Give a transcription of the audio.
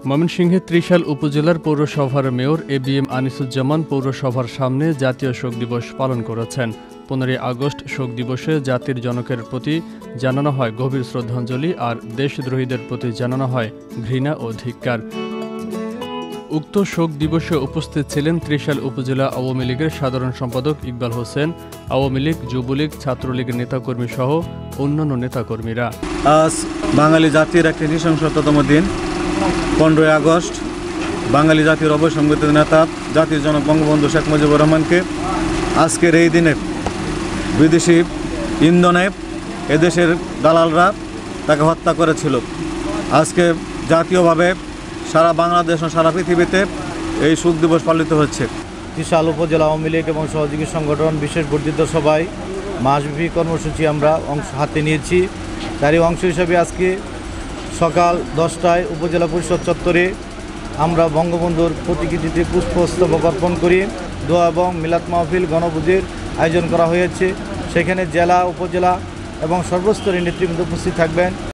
ময়মনসিংহের ত্রিশাল উপজেলার পৌরসভার মেয়র এবিএম আনিসুজ্জামান পৌরসভার সামনে জাতীয় শোক দিবস পালন করেছেন। 15 আগস্ট শোক দিবসে জাতির জনকের প্রতি জানানো হয় গভীর শ্রদ্ধাঞ্জলি আর দেশদ্রোহীদের প্রতি জানানো হয় ঘৃণা ও ধিক্কার। উক্ত শোক দিবসে উপস্থিত ছিলেন ত্রিশাল উপজেলা আওয়ামী লীগের সাধারণ সম্পাদক ইকবাল হোসেন, আওয়ামী লীগ, যুবলীগ, ছাত্রলীগের নেতাকর্মী সহ অন্যান্য নেতাকর্মীরা। আজ বাঙালি জাতির একটি নৃশংসতম দিন। 15 আগস্ট বাঙালি জাতির অবসংগঠিত নেতা জাতির জনক বঙ্গবন্ধু শেখ মুজিবুর রহমানকে আজকের এই দিনে বিদেশি ইন্ধনে এদেশের দালালরা তাকে হত্যা করেছিল। আজকে জাতীয়ভাবে সারা বাংলাদেশ ও সারা পৃথিবীতে এই শোক দিবস পালিত হচ্ছে। ত্রিশাল উপজেলা আওয়ামী লীগ এবং সহযোগী সংগঠন বিশেষ বর্ধিত সভায় মাসব্যাপী কর্মসূচি আমরা হাতে নিয়েছি। তারই অংশ হিসাবে আজকে সকাল 10টায় উপজেলা পরিষদ চত্বরে আমরা বঙ্গবন্ধুর প্রতিকৃতিতে পুষ্পস্তবক অর্পণ করি। দোয়া এবং মিলাদ মাহফিল গণভোজের আয়োজন করা হয়েছে। সেখানে জেলা, উপজেলা এবং সর্বস্তরের নেতৃবৃন্দ উপস্থিত থাকবেন।